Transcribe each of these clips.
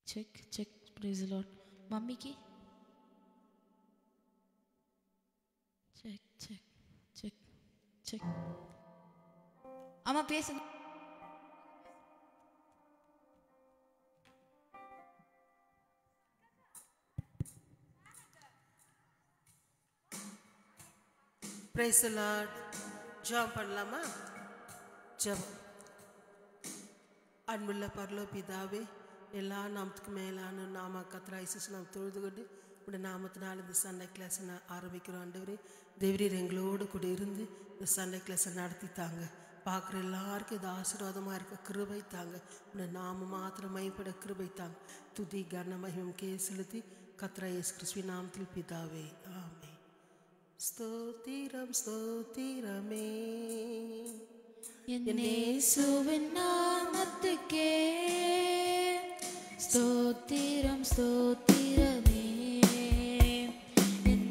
Check. Praise the Lord. Mummy ki? Check. Amma பேசுங்க. Praise the Lord. ஜெபம் பண்ணலாமா? ஜெபம். அன்புள்ள பரலோக பிதாவே, எல்லா நாமத்துக்கு மேலான நாம கர்த்தராகிய இயேசு நாம் தொழுதுகொண்டு உடைய நாமத்தினால் இந்த சண்டே கிளாஸை ஆரம்பிக்கிறோம். ஆண்டவரே, தேவரீர் எங்களோடு கூட இருந்து இந்த சண்டே கிளாஸை நடத்தி தாங்க. பார்க்குற எல்லாருக்கும் இது ஆசீர்வாதமாக இருக்க கிருபை தாங்க. உடைய நாம மாத்திரம் மைப்பட கிருபை தாங்க. துதி கன மகிமை கே செலுத்தி கர்த்தராகிய இயேசு கிறிஸ்துவின் நாமத்தில் பிதாவே, ஆமென். ஸ்தோத்திரமே இயேசுவின் நாமத்துக்கே ஸ்தோத்திரமே.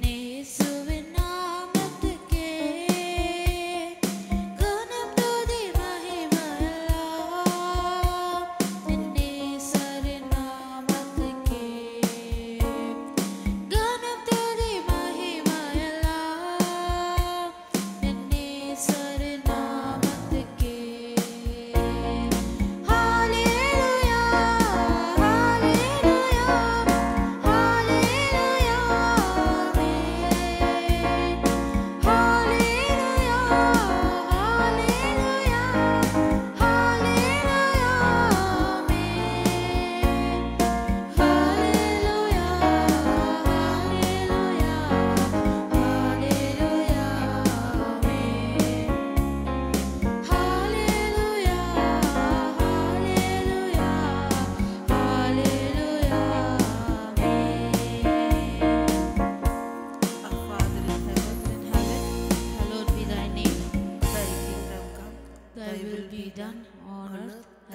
இயேசுவின் நாமத்துக்கே கனம் துதி மகிமையெல்லாம். இயேசுவின் நாமத்துக்கே கனம் துதி மகிமையெல்லாம். இயேசுவின் நாமத்துக்கே ஹalleluya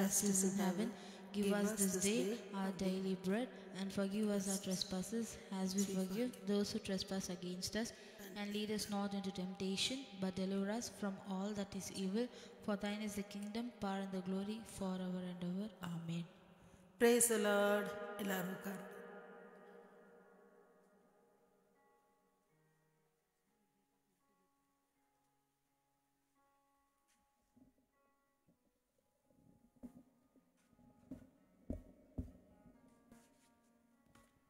as it is in heaven. Give us this day our daily bread, and forgive us our trespasses as we forgive those who trespass against us. And lead us not into temptation, but deliver us from all that is evil. For thine is the kingdom, power and the glory forever and ever. Amen. Praise the Lord. எல்லாரும் உட்காருங்க.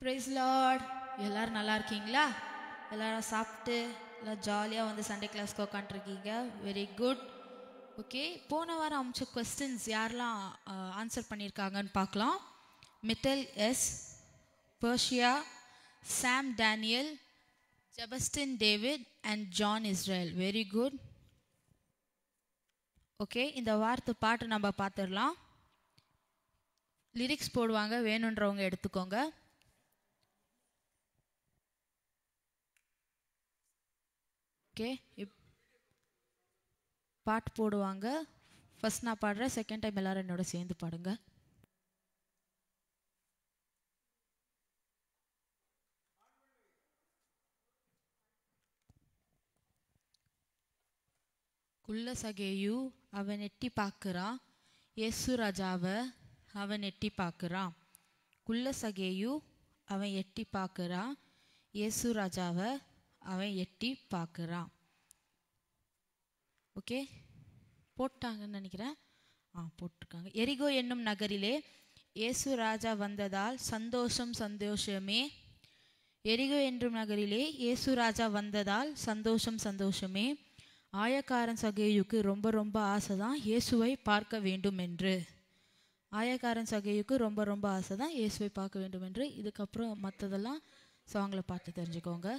Praise Lord. எல்லாரும் நல்லா இருக்கீங்களா? எல்லாரும் சாப்பிட்டு எல்லாம் ஜாலியாக வந்து சண்டே கிளாஸ்க்கு உட்காந்துருக்கீங்க. Very good. ஓகே, போன வாரம் அமைச்ச கொஸ்டின்ஸ் யாரெல்லாம் ஆன்சர் பண்ணியிருக்காங்கன்னு பார்க்கலாம். Mittal S, Parshiya, Sam Daniel, Jebastin David and John Israel. Very good. Okay, இந்த வாரத்து பாட்டு நம்ம பார்த்துடலாம். லிரிக்ஸ் போடுவாங்க, வேணுன்றவங்க எடுத்துக்கோங்க. ஓகே, பாட்டு போடுவாங்க. ஃபர்ஸ்ட் நான் பாடுறேன், செகண்ட் டைம் எல்லாரும் என்னோட சேர்ந்து பாடுங்க. குள்ள சகேயு அவன் எட்டி பார்க்குறான், இயேசு ராஜாவை அவன் எட்டி பார்க்குறான். குள்ள சகேயு அவன் எட்டி பார்க்குறான், இயேசு ராஜாவை அவன் எட்டி பார்க்குறான். ஓகே, போட்டாங்கன்னு நினைக்கிறேன். போட்டிருக்காங்க. எரிகோ என்னும் நகரிலே இயேசு ராஜா வந்ததால் சந்தோஷமே. எரிகோ என்னும் நகரிலே இயேசு ராஜா வந்ததால் சந்தோஷமே. ஆயக்காரன் சகேயுக்கு ரொம்ப ஆசை தான் இயேசுவை பார்க்க வேண்டும் என்று. ஆயக்காரன் சகேயுக்கு ரொம்ப ஆசை தான் இயேசுவை பார்க்க வேண்டும் என்று. இதுக்கப்புறம் மற்றதெல்லாம் சாங்கில் பார்த்து தெரிஞ்சுக்கோங்க.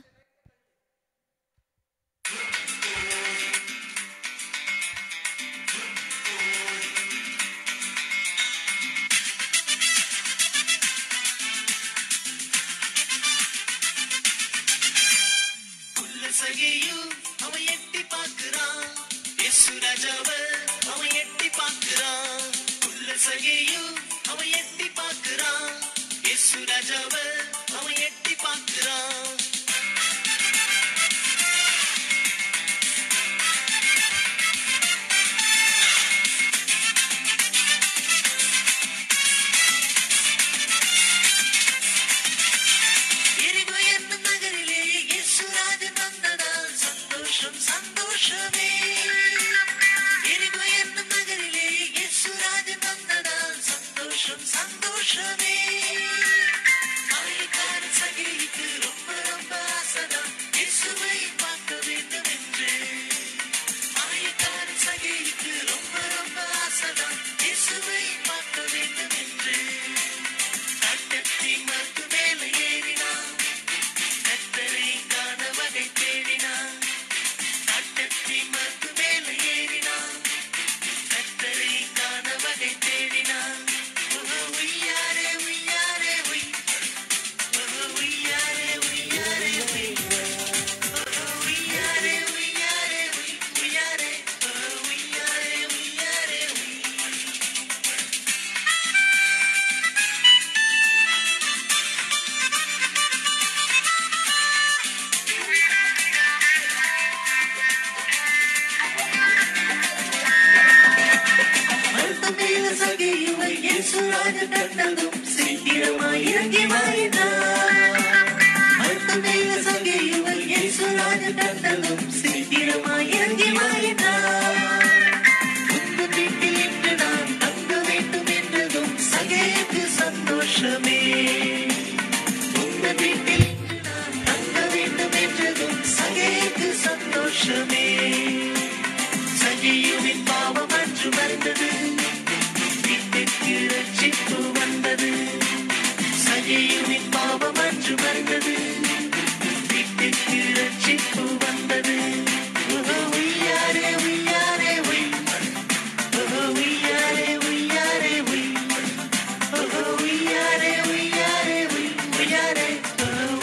சகேயு அவன் எட்டி பார்க்கிறான், இயேசு ராஜாவை அவன் எட்டி பார்க்கிறான். குள்ள சகேயு அவன் எட்டி பார்க்கிறான், இயேசு ராஜாவை அவன் எட்டி பார்க்கிறான். சந்தோஷமே. மாயக்காரன் சகைக்கு ரொம்ப ரொம்ப ஆசைதான் இயேசுவை பார்க்க வேண்டும் என்று. மாயக்காரன் சகைக்கு ரொம்ப ரொம்ப ஆசைதான் இயேசுவை பார்க்க வேண்டும் என்று. கட்டத்தின் மரத்து மேலே ஏறினான், கர்த்தரை காண வகை தேடினான். கட்டத்தின் மரத்து மேலே ஏறினான், கர்த்தரை காண வகை தேடினான். உய்யாரே உய்யாரே உய், உய்யாரே உய்யாரே உய், உய்யாரே உய்யாரே உய், உய்யாரே உய்யாரே உய்யாரே உய். மருத்துவமேல சகையுவை இயேசுராஜ கண்டதும் சீக்கிரமாய் இறங்கி வாயினார். மருத்துவமேல சகையுவை இயேசுராஜ கண்டதும் சீக்கிரமாய் இறங்கி வாயினார். உங்க வீட்டில் இன்று நான் தங்க வேண்டும் என்றதும் சகைக்கு சந்தோஷமே. உங்க வீட்டில் இன்று நான் தங்க வேண்டும் என்றதும் சகைக்கு சந்தோஷமே. சகையுவின் பாவம் அன்று மறைந்தது, வீட்டுக்கு ரட்சிப்பு வந்தது. சகையுவின் பாவம் அன்று மறைந்தது, வீட்டுக்கு ரட்சிப்பு வந்தது. உய்யாரே உய்யாரே உய், உய்யாரே உய்யாரே உய், உய்யாரே உய்யாரே உய், உய்யாரே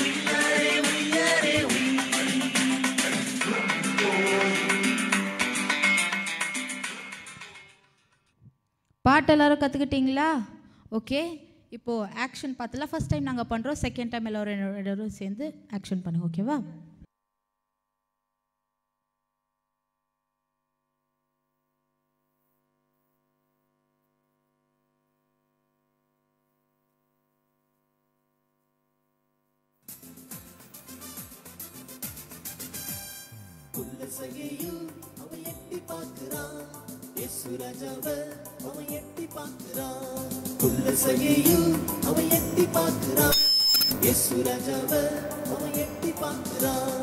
உய்யாரே உய்யாரே உய். பாட்டு எல்லாரும் கற்றுக்கிட்டீங்களா? ஓகே, இப்போது ஆக்ஷன் பார்த்தலாம். ஃபர்ஸ்ட் டைம் நாங்கள் பண்ணுறோம், செகண்ட் டைம் எல்லாரும் சேர்ந்து ஆக்ஷன் பண்ணுங்க. ஓகேவா? சகையும் அவன் எட்டி பார்க்கிறான், இயேசு ராஜாவை அவன் எட்டி பார்க்கிறான். குள்ள சகையும் அவன் எட்டி பார்க்கிறான், இயேசு ராஜாவை அவன் எட்டி பார்க்கிறான்.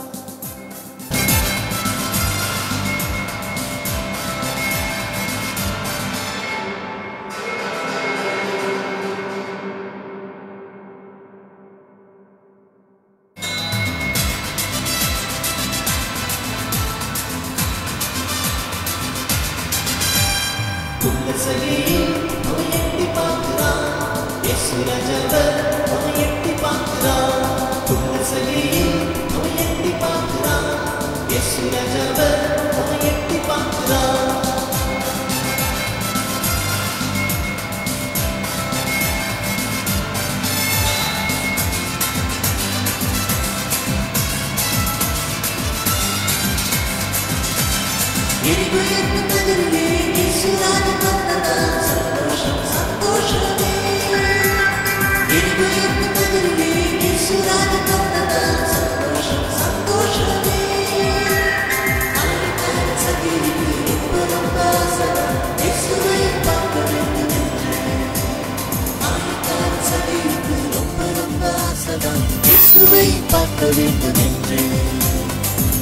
சகையும் அவன் எட்டி பார்க்கிறான், இயேசு ராஜாவை அவன் எட்டி பார்க்கிறான். குள்ள சகையும் அவன் எட்டி பார்க்கிறான், இயேசு ராஜாவை அவன் எட்டி பார்க்கிறான். பார்க்க வேண்டும் என்று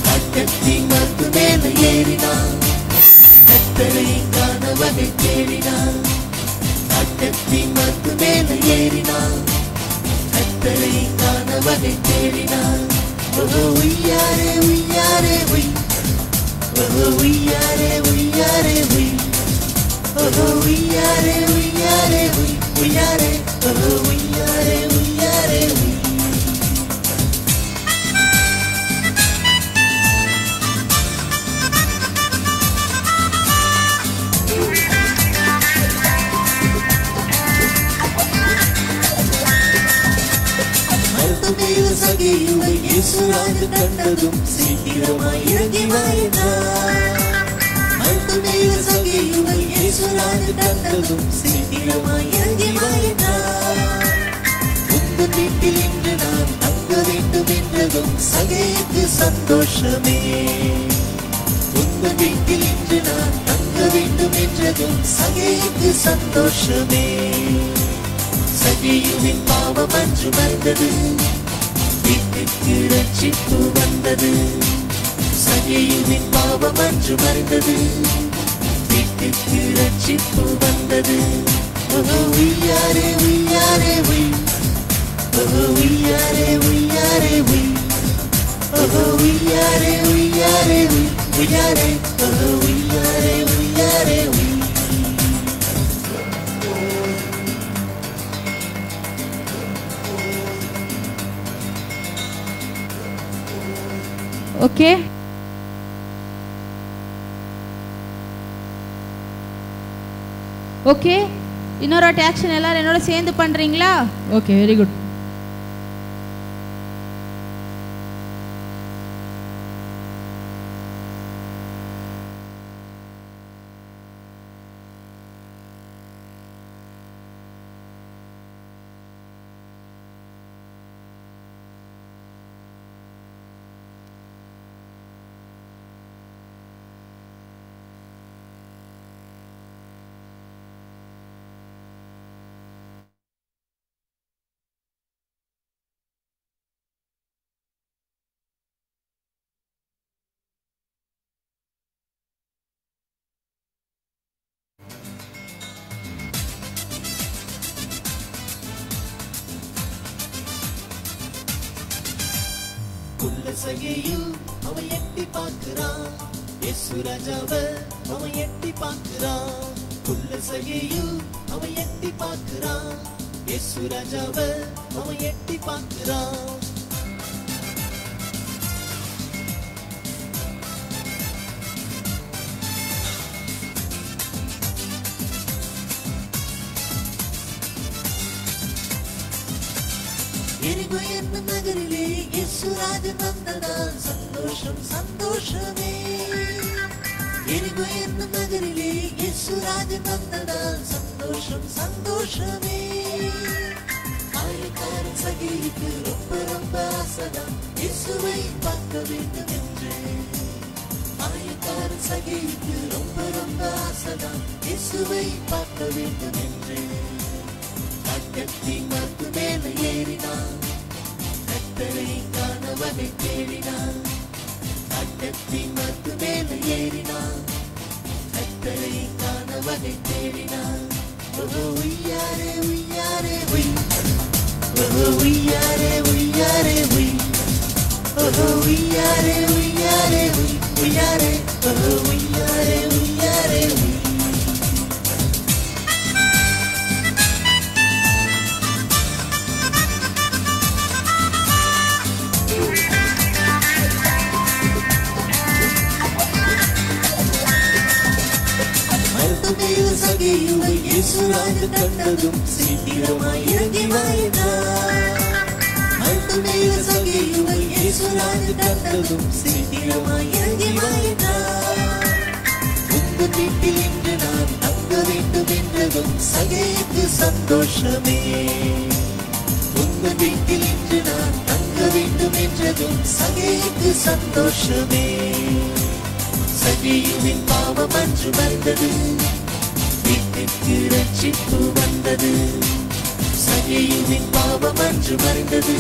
கட்டத்தின் மரத்து மேலே ஏறினான், கர்த்தரை காண வகை தேடினான். கட்டத்தின் மரத்து மேலே ஏறினான், கர்த்தரை காண வகை தேடினான். உய்யாரே உய்யாரே உய், உய்யாரே உய்யாரே உய், உய்யாரே உய்யாரே உய், உய்யாரே உய்யாரே உய்யாரே உய். சகையுவை இயேசுராஜ கண்டதும் சீக்கிரமாய் இறங்கி வாயினார். மருத்துவமேல சகையுவை இயேசுராஜ கண்டதும் சீக்கிரமாய் இறங்கி வாயினார். உங்க வீட்டில் இன்று நான் தங்க வேண்டும் என்றதும் சகைக்கு சந்தோஷமே. உங்க வீட்டில் இன்று நான் தங்க வேண்டும் என்றதும் சகைக்கு சந்தோஷமே. சகேயுவின் பாவம் அன்று மறைந்தது, வீட்டுக்கு ரட்சிப்பு வந்தது. சகேயுவின் பாவம் அன்று மறைந்தது, வீட்டுக்கு ரட்சிப்பு வந்தது. Oh, we are a, we are a, we. Oh, we are a, we are a, we. Oh, we are a, we are a, we. We are a, oh, we are a, we are a, we. Okay, okay. இன்னொரு வாட்டி action எல்லாரும் என்னோட சேர்ந்து பண்றீங்களா? Okay, very good. சகேயு அவன் எட்டி பார்க்கிறான், இயேசு ராஜாவை அவன் எட்டி பார்க்கிறான். குள்ள சகேயு அவன் எட்டி பார்க்கிறான், இயேசு ராஜாவை அவன் எட்டி பார்க்கிறான். எரிகோ என்னும் நகரிலே இயேசு ராஜன் வந்ததால் சந்தோஷம் சந்தோஷமே. எரிகோ என்னும் நகரிலே இயேசு ராஜன் வந்ததால் சந்தோஷம் சந்தோஷமே. ஆயக்காரன் சகேயுக்கு ரொம்ப ரொம்ப ஆசைதான் இயேசுவை பார்க்க வேண்டும் என்று. ஆயக்காரன் சகேயுக்கு ரொம்ப ரொம்ப ஆசைதான் இயேசுவை பார்க்க வேண்டும் என்று. கட்டத்தின் மரத்து மேலே ஏறினான், கர்த்தரை காணவனை தேடினான். கட்டத்தின் மரத்து மேலே ஏறினான், கர்த்தரை காணவனை தேடினான். Oh, we are a, we are a, we. Oh, we are a, we are a, we. Oh, we are a, we are a, we. We are a, oh, we are a, we are a, we. சகேயுவை இயேசு ராஜன் கண்டதும் சீக்கிரமாய் இறங்கி வாயினார். மருத்துவமேல சகேயுவை இயேசு ராஜன் கண்டதும் சீக்கிரமாய் இறங்கி வாயினார். உங்கள் வீட்டில் இன்று நான் தங்க வேண்டும் என்றதும் சகேயுக்கு சந்தோஷமே. உங்கள் வீட்டில் இன்று நான் தங்க வேண்டும் என்றதும் சகேயுக்கு சந்தோஷமே. சகேயுவின் பாவம் அன்று மறைந்தது, வீட்டுக்கு ரட்சிப்பு வந்தது. சகேயுவின் பாவம் அன்று மறைந்தது,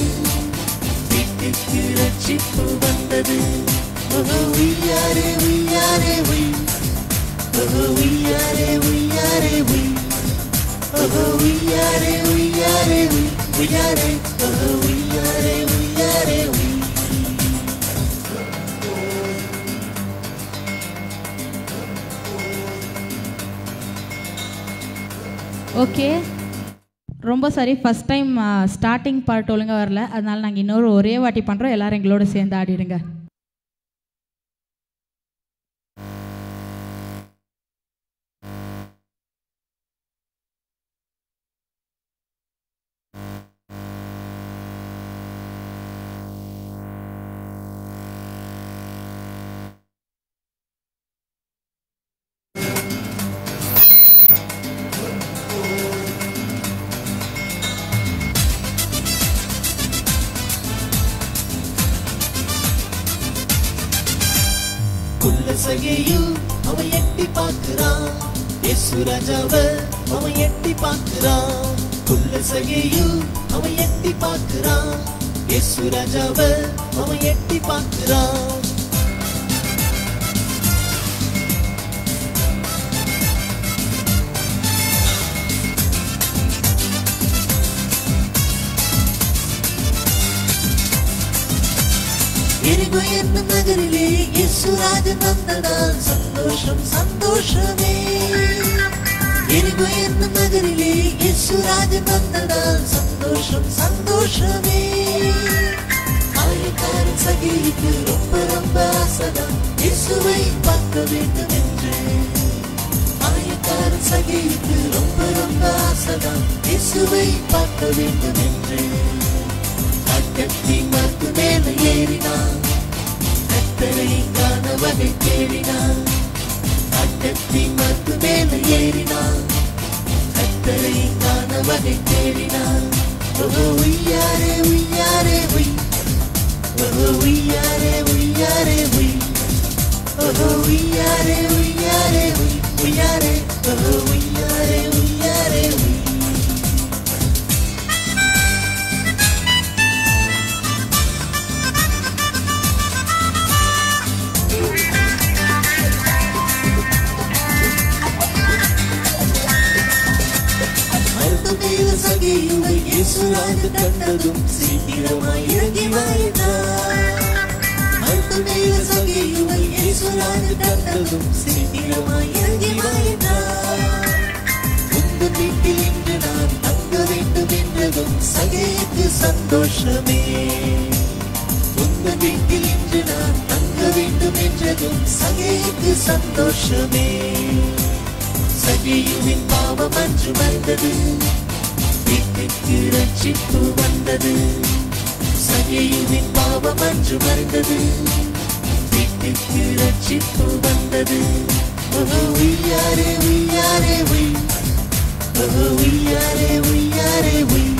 வீட்டுக்கு ரட்சிப்பு வந்தது. Oh, we are a, we are a, we. Oh, we are a, we are a, we. Oh, we are a, we are a, we. We are a, oh, we are a, we are a, we. Okay, ரொம்ப சரி. First time starting part ஒழுங்காக வரல, அதனால நாங்கள் இன்னொரு ஒரே வாட்டி பண்ணுறோம். எல்லோரும் எங்களோட சேர்ந்து ஆடிடுங்க. சகேயு அவன் எட்டி பார்க்கிறான், இயேசு ராஜாவை அவன் எட்டி பார்க்கிறான். குள்ளசகையும் அவன் எட்டி பார்க்கிறான். இயேசு ராஜாவை அவன் எட்டி பார்க்கிறான். எரிகோ என்னும் நகரிலே இயேசு ராஜன் வந்ததால் சந்தோஷம் சந்தோஷமே. எரிகோ என்னும் நகரிலே இயேசு ராஜன் வந்ததால் சந்தோஷம் சந்தோஷமே. ஆயக்காரன் சகேயுக்கு ரொம்ப ரொம்ப ஆசைதான் இயேசுவை பார்க்க வேண்டும் என்று. ஆயக்காரன் சகேயுக்கு ரொம்ப ரொம்ப ஆசைதான் இயேசுவை பார்க்க வேண்டும் என்று. கட்டி மரத்து மேல ஏறினான், கத்தரை காண வகை தேடினான். கட்டி மரத்து மேல ஏறினான், கத்தரை காண வகை தேடினான். ஓஹோ உய்யாரே உய்யாரே உய், ஓஹோ உய்யாரே உய்யாரே உய், ஓஹோ உய்யாரே உய்யாரே உய், உய்யாரே ஓஹோ உய்யாரே உய்யாரே உய். சகையுவை இயேசு ராஜன் கண்டதும் சீக்கிரமாய் இறங்கி வாயினார். மருத்துவமேல சகையுவை இயேசு ராஜன் கண்டதும் சீக்கிரமாய் இறங்கி வாயினார். உங்கள் வீட்டில் இன்று நான் தங்க வேண்டும் என்றதும் சகையுக்கு சந்தோஷமே. உங்கள் வீட்டில் இன்று நான் தங்க வேண்டும் என்றதும் சகையுக்கு சந்தோஷமே. சகையுவின் பாவம் அன்று வந்தது, வீட்டுக்கு ரட்சிப்பு வந்தது. சகையுவின் பாவம் அன்று மறைந்தது, வீட்டுக்கு ரட்சிப்பு வந்தது. ஓஹோ உய்யாரே உய்யாரே உய், ஓஹோ உய்யாரே உய்யாரே உய்,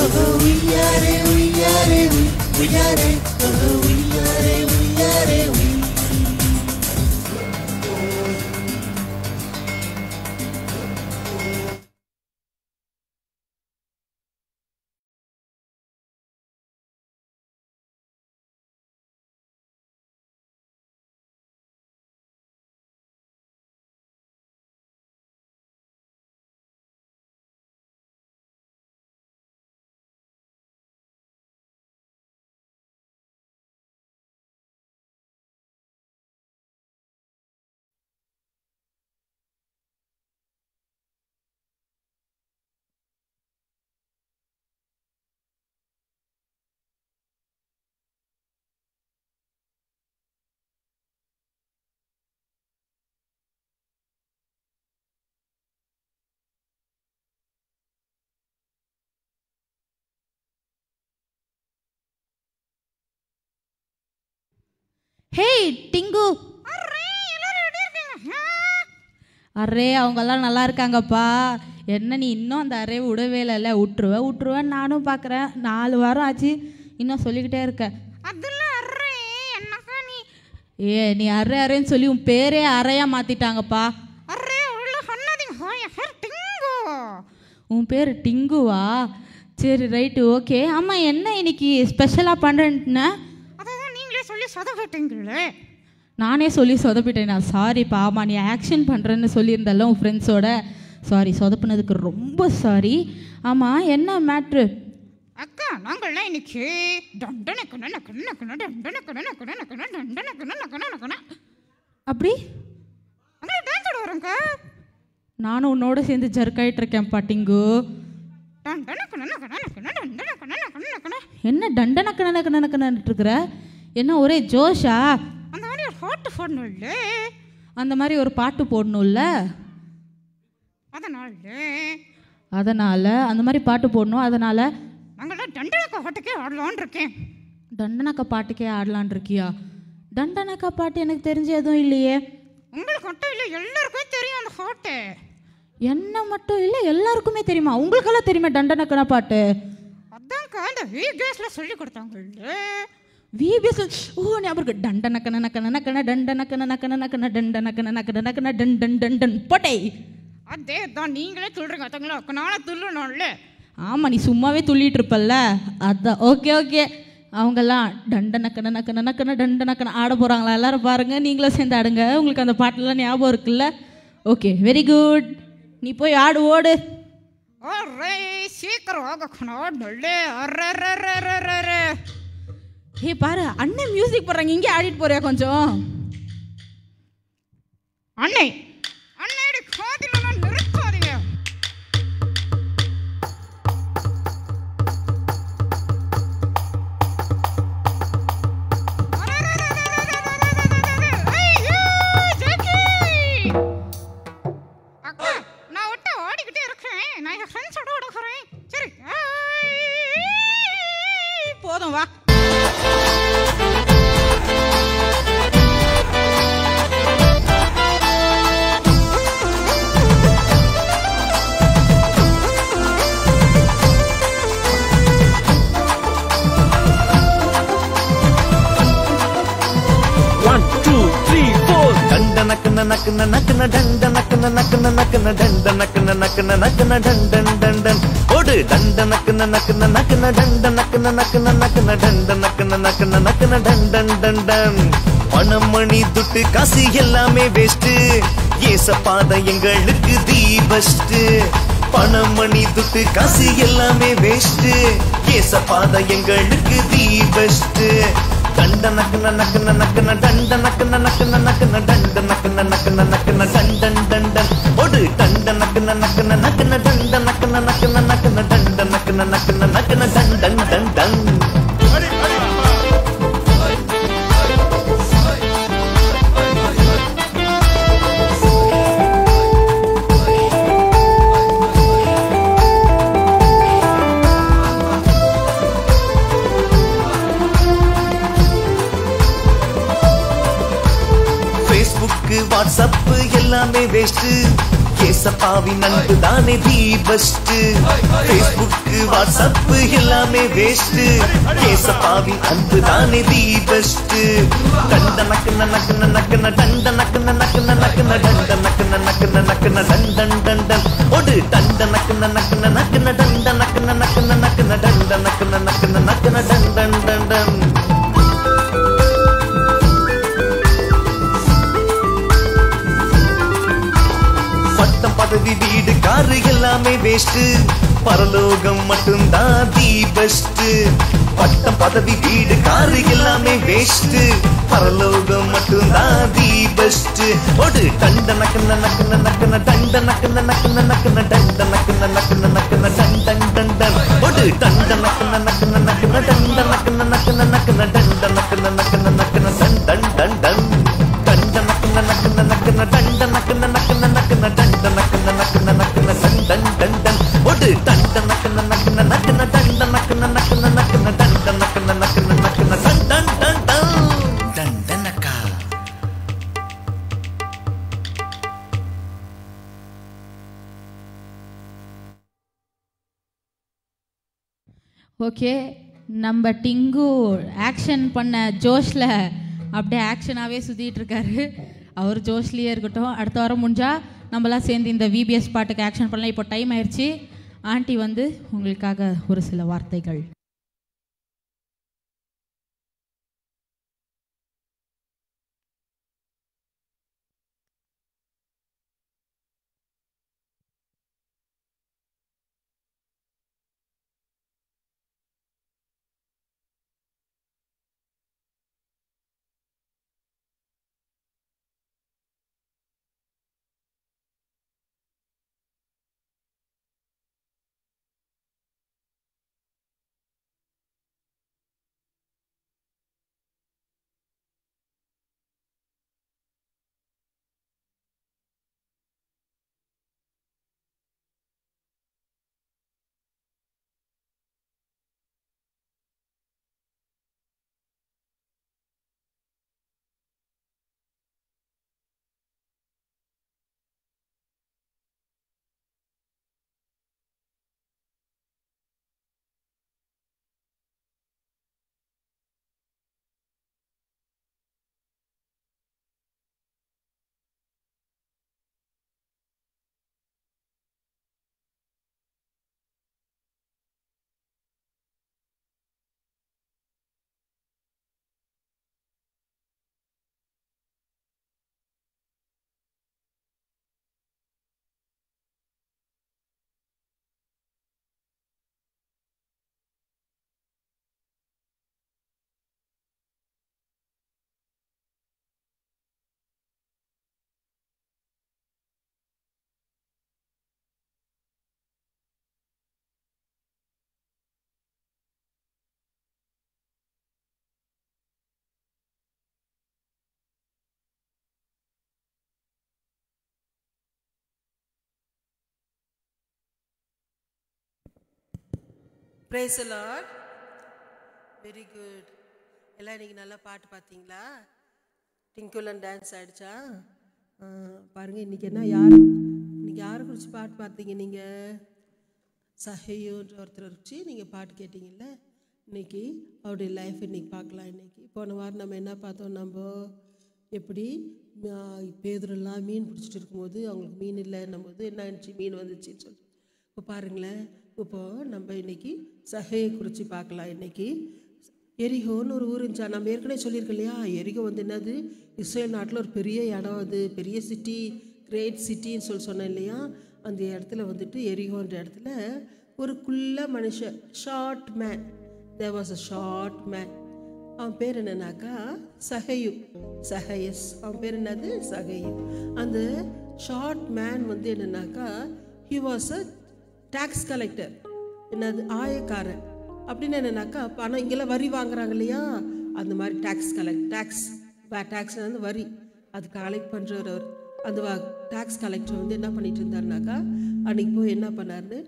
ஓஹோ உய்யாரே உய்யாரே உய், உய்யாரே ஓஹோ உய்யாரே உய்யாரே உய். ஹேய் டிங்கு, அரே அவங்கெல்லாம் நல்லா இருக்காங்கப்பா. என்ன நீ இன்னும் அந்த அரே விடவே இல்லைல்ல? விட்டுருவேன் நானும் பார்க்குறேன். 4 வாரம் ஆச்சு, இன்னும் சொல்லிக்கிட்டே இருக்க. நீ அரேன்னு சொல்லி உன் பேரே அறையா மாற்றிட்டாங்கப்பா. உன் பேர் டிங்குவா? சரி ரைட்டு ஓகே. ஆமாம், என்ன இன்னைக்கு ஸ்பெஷலாக பண்ணுறேன்ட்டுன? நானே சொல்லி சொதப்பிட்டேன். நான் சாரிப்பா. ஆமாம், நீ ஆக்ஷன் பண்ணுறேன்னு சொல்லியிருந்தல்ல உன் ஃப்ரெண்ட்ஸோட. சாரி, சொதப்புனதுக்கு ரொம்ப சாரி. ஆமாம், என்ன மேட்ரு? அக்கா, நாங்கள்லாம் இன்னைக்கு அப்படி டான்ஸ் ஆட வரோங்க்கா. நானும் உன்னோட சேர்ந்து ஜர்க்காயிட்டு இருக்கேன் பாட்டிங்கு. என்ன டண்டனக்கணக்கு இருக்கிற? என்ன ஒரே ஜோஷா? அந்த மாதிரி ஒரு பாட்டு போடணும்ல. அந்த மாதிரி ஒரு பாட்டு போடணும்ல. அதனால அந்த மாதிரி பாட்டு போடணும். அதனால நாங்கள்லாம் டண்டனக்கா பாட்டுக்கே ஆடலான் இருக்கேன். டண்டனக்கா பாட்டுக்கே ஆடலான் இருக்கியா? டண்டனக்கா பாட்டு எனக்கு தெரிஞ்ச எதுவும் இல்லையே. உங்களுக்கு மட்டும் இல்லை, எல்லாருக்குமே தெரியும் அந்த பாட்டு. என்ன மட்டும் இல்லை, எல்லாருக்குமே தெரியுமா? உங்களுக்கெல்லாம் தெரியுமா டண்டனக்கனா பாட்டு? அதான்க்கா அந்த விபிஎஸ்ல சொல்லி கொடுத்தாங்கல்ல. விபிஎஸ்? ஓ ஞாபகம். டண்டனக்கன நக்கன நக்கன டண்டனக்கன நக்கன நக்கன டண்டனக்கன நக்கன நக்கன டன் டன் டன் டன் போட்டே. அதே தான் நீங்களே துள்ளுறீங்க தங்களா நானும் துள்ளணும்ல. ஆமாம், நீ சும்மாவே துள்ளிட்டு இருப்பல்ல, அதான். ஓகே ஓகே, அவங்கெல்லாம் டண்ட நக்கன நக்கன நக்கன டண்ட நக்கன ஆட போகிறாங்களா? எல்லாரும் பாருங்கள், நீங்களும் சேர்ந்து ஆடுங்க. உங்களுக்கு அந்த பாட்டெல்லாம் ஞாபகம் இருக்குல்ல? Okay, very good. நீ போய் ஆடு, ஓடு. அரே சீக்கிரம் ஆகக்கணும்ல. அரே ஏ பாரு, அண்ணன் மியூசிக் போடுறாங்க, இங்கே ஆடிட்டு போறியா கொஞ்சம்? அண்ணே அண்ணேடி காதிலெல்லாம் நிறுத்தாதீங்க. அக்கா, நான் விட்டு ஓடிக்கிட்டே இருக்கிறேன். நான் என் ஃப்ரெண்ட்ஸோட ஓடுகிறேன். சரி, போதும், வா. நக்கன நக்கன நக்கன டண்ட நக்கன நக்கன நக்கன டண்ட நக்கன நக்கன நக்கன டண்டன் டண்டன் ஓடு டண்ட நக்கன நக்கன நக்கன டண்ட நக்கன நக்கன நக்கன டண்ட நக்கன நக்கன நக்கன டண்டன் டண்டன் பணம் மணி துட்டு காசு எல்லாமே வேஸ்ட், ஏசப்பாத எங்களுக்கு தி பெஸ்ட். பணம் மணி துட்டு காசு எல்லாமே வேஸ்ட், ஏசப்பாத எங்களுக்கு தி பெஸ்ட். டண்ட நக்கன நக்கன நக்கன டண்ட நக்கன நக்கன நக்கன டண்ட நக்கன நக்கன நக்கன டண்டன் டண்டன் ஓடு டண்ட நக்கன நக்கன நக்கன டண்ட நக்கன நக்கன நக்கன டண்ட நக்கன நக்கன நக்கன டண்டன் டண்டன். வாட்ஸ்அப் எல்லாமே வேஸ்ட், ஏசப்பாவின் அன்பு தானே தி பெஸ்ட். Facebook வாட்ஸ்அப் எல்லாமே வேஸ்ட், ஏசப்பாவின் அன்பு தானே தி பெஸ்ட். டண்ட நக்கன நக்கன நக்கன டண்ட நக்கன நக்கன நக்கன டண்ட நக்கன நக்கன நக்கன டண்டன் டண்டன் ஓடு டண்ட நக்கன நக்கன நக்கன டண்ட நக்கன நக்கன நக்கன டண்ட நக்கன நக்கன நக்கன டண்டன் டண்டன். பட்டம் பதவி வீடு காரு எல்லாமே வேஸ்ட், பரலோகம் மட்டும்தான் தி பெஸ்ட். பட்டம் பதவி வீடு காரு எல்லாமே வேஸ்ட், பரலோகம் மட்டும்தான் தி பெஸ்ட். ஓடு டண்ட நக்கன நக்கன நக்கன டண்ட நக்கன நக்கன நக்கன டண்ட நக்கன நக்கன நக்கன டண்டன் டண்டன் ஓடு டண்ட நக்கன நக்கன நக்கன டண்ட நக்கன நக்கன நக்கன டண்ட நக்கன நக்கன நக்கன டண்டன் டண்டன் டண்ட நக்கன நக்கன நக்கன டண்ட நக்கன நக்கன நக்கன டண்ட நக்கன நக்கன நக்கன டண்டன் டண்டன் ஓடு டண்ட நக்கன நக்கன நக்கன டண்ட நக்கன நக்கன நக்கன டண்ட நக்கன நக்கன நக்கன டண்டன் டண்டன் டண்டனக்கா. ஓகே, நம்ம டிங்கு ஆக்ஷன் பண்ண ஜோஷில் அப்படியே ஆக்ஷனாகவே சுற்றிட்டு இருக்காரு. அவர் ஜோஷ்லேயே இருக்கட்டும். அடுத்த வாரம் முடிஞ்சால் நம்மளாம் சேர்ந்து இந்த விபிஎஸ் பாட்டுக்கு ஆக்ஷன் பண்ணலாம். இப்போ டைம் ஆயிடுச்சு. ஆண்டி வந்து உங்களுக்காக ஒரு சில வார்த்தைகள். Praise the Lord. Very good. எல்லாம் இன்னைக்கு நல்லா பாட்டு பார்த்தீங்களா? டிங்கிள் அண்ட் டான்ஸ் ஆயிடுச்சா? பாருங்கள் இன்றைக்கி இன்னைக்கு யாரை குறித்து பாட்டு பார்த்தீங்க? நீங்கள் சஹேயோன்ற ஒருத்தரை குறித்து நீங்கள் பாட்டு கேட்டிங்கல்ல. இன்றைக்கி அவருடைய லைஃப் இன்றைக்கி பார்க்கலாம். இன்றைக்கி போன வாரம் நம்ம என்ன பார்த்தோம்? நம்ம எப்படி பேதுரெல்லாம் மீன் பிடிச்சிட்டு இருக்கும்போது அவங்களுக்கு மீன் இல்லைன்னும் போது என்ன ஆயிடுச்சு? மீன் வந்துச்சுன்னு சொல்லி. இப்போ பாருங்களேன், இப்போது நம்ம இன்றைக்கி சஹேயை குறித்து பார்க்கலாம். இன்றைக்கி எரிகோன்னு ஒரு ஊர் இருந்துச்சா. நம்ம ஏற்கனவே சொல்லியிருக்கோம் இல்லையா, எரிகோ வந்து என்னது, இஸ்ரேல் நாட்டில் ஒரு பெரிய இடம், அது பெரிய சிட்டி, கிரேட் சிட்டின்னு சொன்னேன் இல்லையா. அந்த இடத்துல வந்துட்டு எரிகோன்ற இடத்துல ஒரு குள்ள மனுஷன், short man, there was a short man. அவன் பேர் என்னன்னாக்கா சஹயஸ். அவன் பேர் என்னது? சஹயு. அந்த ஷார்ட் மேன் வந்து என்னன்னாக்கா he was a tax collector. என்னது? ஆயக்காரன். அப்படின்னு என்னன்னாக்கா பணம் இங்கெல்லாம் வரி வாங்குறாங்க இல்லையா, அந்த மாதிரி டேக்ஸ் வந்து வரி அது கலெக்ட் பண்ணுறவர் அவர். அந்த டேக்ஸ் கலெக்டர் வந்து என்ன பண்ணிட்டு இருந்தாருனாக்கா, அன்றைக்கி போய் என்ன பண்ணார்னு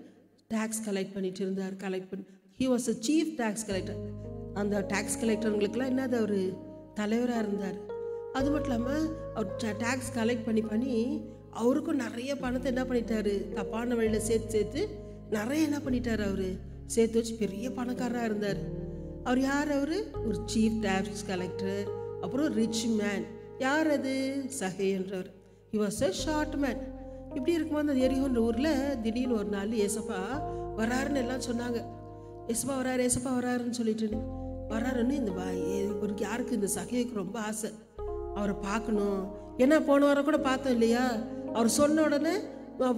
டேக்ஸ் கலெக்ட் பண்ணிட்டு இருந்தார். He was a chief tax collector. அந்த டேக்ஸ் கலெக்டருங்களுக்கெல்லாம் என்னது, அவர் தலைவராக இருந்தார். அது மட்டும் இல்லாமல் அவர் டேக்ஸ் கலெக்ட் பண்ணி அவருக்கும் நிறைய பணத்தை என்ன பண்ணிட்டாரு, தப்பான வழியில் சேர்த்து நிறைய என்ன பண்ணிட்டார், அவர் சேர்த்து வச்சு பெரிய பணக்காரராக இருந்தார். அவர் யார்? அவர் ஒரு சீஃப் டேக்ஸ் கலெக்டர். அப்புறம் ரிச் மேன். யார் அது? சஹேன்றவர். He was a short man. இப்படி இருக்கும்போது அந்த எரிகோன்ற ஊரில் திடீர்னு ஒரு நாள் ஏசப்பா வராருன்னு எல்லாம் சொன்னாங்க. ஏசப்பா வராருன்னு சொல்லிட்டு வராருன்னு இந்த இவருக்கு யாருக்கு, இந்த சஹேவுக்கு ரொம்ப ஆசை அவரை பார்க்கணும். ஏன்னா போன வாரம் கூட பார்த்தோம் இல்லையா, அவர் சொன்ன உடனே